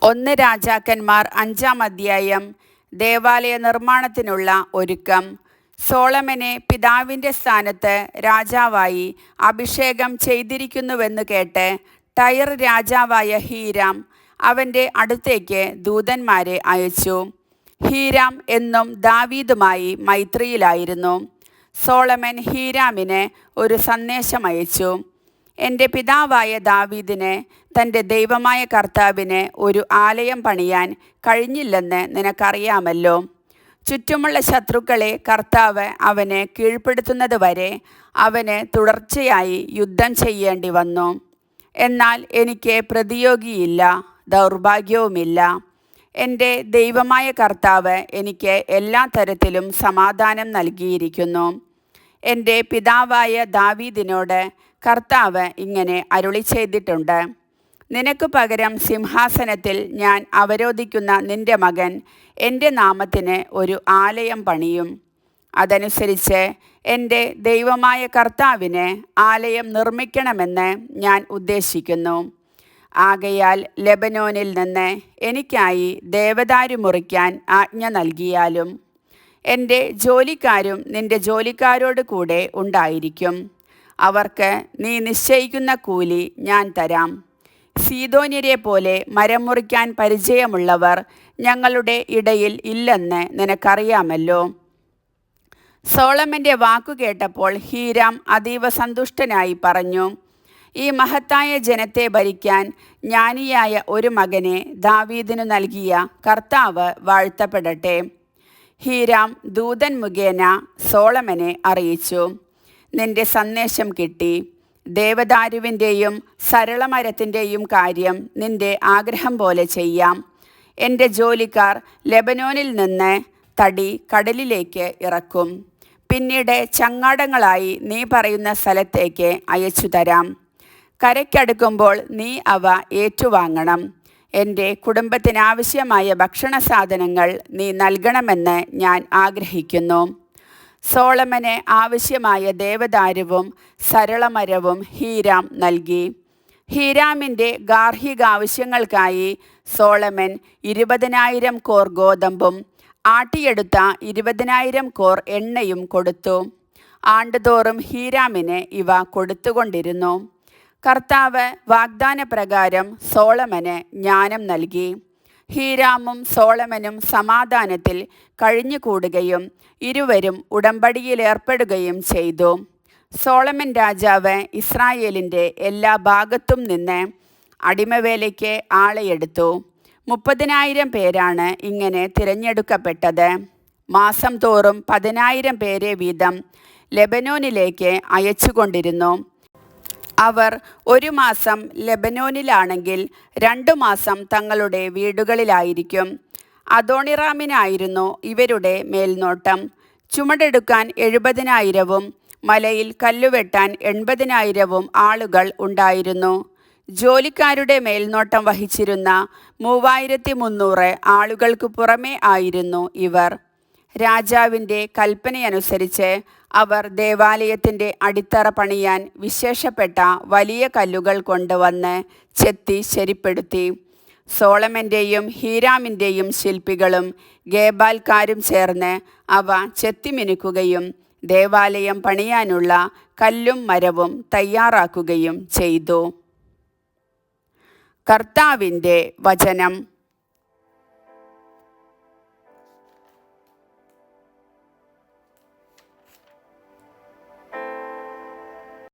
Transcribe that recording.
1 രാജാക്കന്മാർ 5-ാം അധ്യായം. ദേവാലയ നിർമ്മാണത്തിനുള്ള ഒരുക്കം. സോളമനെ പിതാവിൻ്റെ സ്ഥാനത്ത് രാജാവായി അഭിഷേകം ചെയ്തിരിക്കുന്നുവെന്ന് കേട്ട് ടയർ രാജാവായ ഹീരാം അവൻ്റെ അടുത്തേക്ക് ദൂതന്മാരെ അയച്ചു. ഹീരാം എന്നും ദാവീദുമായി മൈത്രിയിലായിരുന്നു. സോളമൻ ഹീരാമിന് ഒരു സന്ദേശമയച്ചു. എൻ്റെ പിതാവായ ദാവീദിന് തൻ്റെ ദൈവമായ കർത്താവിന് ഒരു ആലയം പണിയാൻ കഴിഞ്ഞില്ലെന്ന് നിനക്കറിയാമല്ലോ. ചുറ്റുമുള്ള ശത്രുക്കളെ കർത്താവ് അവനെ കീഴ്പ്പെടുത്തുന്നത് വരെ അവന് തുടർച്ചയായി യുദ്ധം ചെയ്യേണ്ടി വന്നു. എന്നാൽ എനിക്ക് പ്രതിയോഗിയില്ല, ദൗർഭാഗ്യവുമില്ല. എൻ്റെ ദൈവമായ കർത്താവ് എനിക്ക് എല്ലാ തരത്തിലും സമാധാനം നൽകിയിരിക്കുന്നു. എൻ്റെ പിതാവായ ദാവീദിനോട് കർത്താവ് ഇങ്ങനെ അരുളി ചെയ്തിട്ടുണ്ട്: നിനക്ക് പകരം സിംഹാസനത്തിൽ ഞാൻ അവരോധിക്കുന്ന നിൻ്റെ മകൻ എൻ്റെ നാമത്തിന് ഒരു ആലയം പണിയും. അതനുസരിച്ച് എൻ്റെ ദൈവമായ കർത്താവിന് ആലയം നിർമ്മിക്കണമെന്ന് ഞാൻ ഉദ്ദേശിക്കുന്നു. ആകയാൽ ലെബനോനിൽ നിന്ന് എനിക്കായി ദേവദാരു മുറിക്കാൻ ആജ്ഞ നൽകിയാലും എൻ്റെ ജോലിക്കാരും നിൻ്റെ ജോലിക്കാരോട് കൂടെ ഉണ്ടായിരിക്കും. അവർക്ക് നീ നിശ്ചയിക്കുന്ന കൂലി ഞാൻ തരാം. സീദോന്യരെ പോലെ മരം മുറിക്കാൻ പരിചയമുള്ളവർ ഞങ്ങളുടെ ഇടയിൽ ഇല്ലെന്ന് നിനക്കറിയാമല്ലോ. സോളമൻ്റെ വാക്കു കേട്ടപ്പോൾ ഹീരാം അതീവ സന്തുഷ്ടനായി പറഞ്ഞു: ഈ മഹത്തായ ജനത്തെ ഭരിക്കാൻ ജ്ഞാനിയായ ഒരു മകനെ ദാവീദിനു നൽകിയ കർത്താവ് വാഴ്ത്തപ്പെടട്ടെ. ഹീരാം ദൂതൻ മുഖേന സോളമനെ അറിയിച്ചു: നിന്റെ സന്ദേശം കിട്ടി. ദേവദാരുവിൻ്റെയും സരളമരത്തിൻ്റെയും കാര്യം നിന്റെ ആഗ്രഹം പോലെ ചെയ്യാം. എൻ്റെ ജോലിക്കാർ ലെബനോനിൽ നിന്ന് തടി കടലിലേക്ക് ഇറക്കും. പിന്നീട് ചങ്ങാടങ്ങളായി നീ പറയുന്ന സ്ഥലത്തേക്ക് അയച്ചു തരാം. കരയ്ക്കടുക്കുമ്പോൾ നീ അവ ഏറ്റുവാങ്ങണം. എൻ്റെ കുടുംബത്തിനാവശ്യമായ ഭക്ഷണ സാധനങ്ങൾ നീ നൽകണമെന്ന് ഞാൻ ആഗ്രഹിക്കുന്നു. സോളമന് ആവശ്യമായ ദേവദാരുവും സരളമരവും ഹീരാം നൽകി. ഹീരാമിൻ്റെ ഗാർഹികാവശ്യങ്ങൾക്കായി സോളമൻ 20,000 കോർ ഗോതമ്പും ആട്ടിയെടുത്ത 20,000 കോർ എണ്ണയും കൊടുത്തു. ആണ്ടുതോറും ഹീരാമിന് ഇവ കൊടുത്തുകൊണ്ടിരുന്നു. കർത്താവ് വാഗ്ദാനപ്രകാരം സോളമന് ജ്ഞാനം നൽകി. ഹീരാമും സോളമനും സമാധാനത്തിൽ കഴിഞ്ഞുകൂടുകയും ഇരുവരും ഉടമ്പടിയിലേർപ്പെടുകയും ചെയ്തു. സോളമൻ രാജാവ് ഇസ്രായേലിൻ്റെ എല്ലാ ഭാഗത്തും നിന്ന് അടിമവേലയ്ക്ക് ആളെയെടുത്തു. 30,000 പേരാണ് ഇങ്ങനെ തിരഞ്ഞെടുക്കപ്പെട്ടത്. മാസം തോറും 10,000 പേരെ വീതം ലെബനോനിലേക്ക് അയച്ചുകൊണ്ടിരുന്നു. അവർ 1 മാസം ലെബനോനിലാണെങ്കിൽ 2 മാസം തങ്ങളുടെ വീടുകളിലായിരിക്കും. അദോണിറാമിനായിരുന്നു ഇവരുടെ മേൽനോട്ടം. ചുമടെടുക്കാൻ 70,000-ഉം മലയിൽ കല്ലുവെട്ടാൻ 80,000-ഉം ആളുകൾ ഉണ്ടായിരുന്നു. ജോലിക്കാരുടെ മേൽനോട്ടം വഹിച്ചിരുന്ന 3,300 ആളുകൾക്ക് പുറമേ ആയിരുന്നു ഇവർ. രാജാവിൻ്റെ കൽപ്പനയനുസരിച്ച് അവർ ദേവാലയത്തിൻ്റെ അടിത്തറ പണിയാൻ വിശേഷപ്പെട്ട വലിയ കല്ലുകൾ കൊണ്ടുവന്ന് ചെത്തി ശരിപ്പെടുത്തി. സോളമൻ്റെയും ഹീരാമിൻ്റെയും ശില്പികളും ഗേബാൽക്കാരും ചേർന്ന് അവ ചെത്തിമിനുക്കുകയും ദേവാലയം പണിയാനുള്ള കല്ലും മരവും തയ്യാറാക്കുകയും ചെയ്തു. കർത്താവിൻ്റെ വചനം.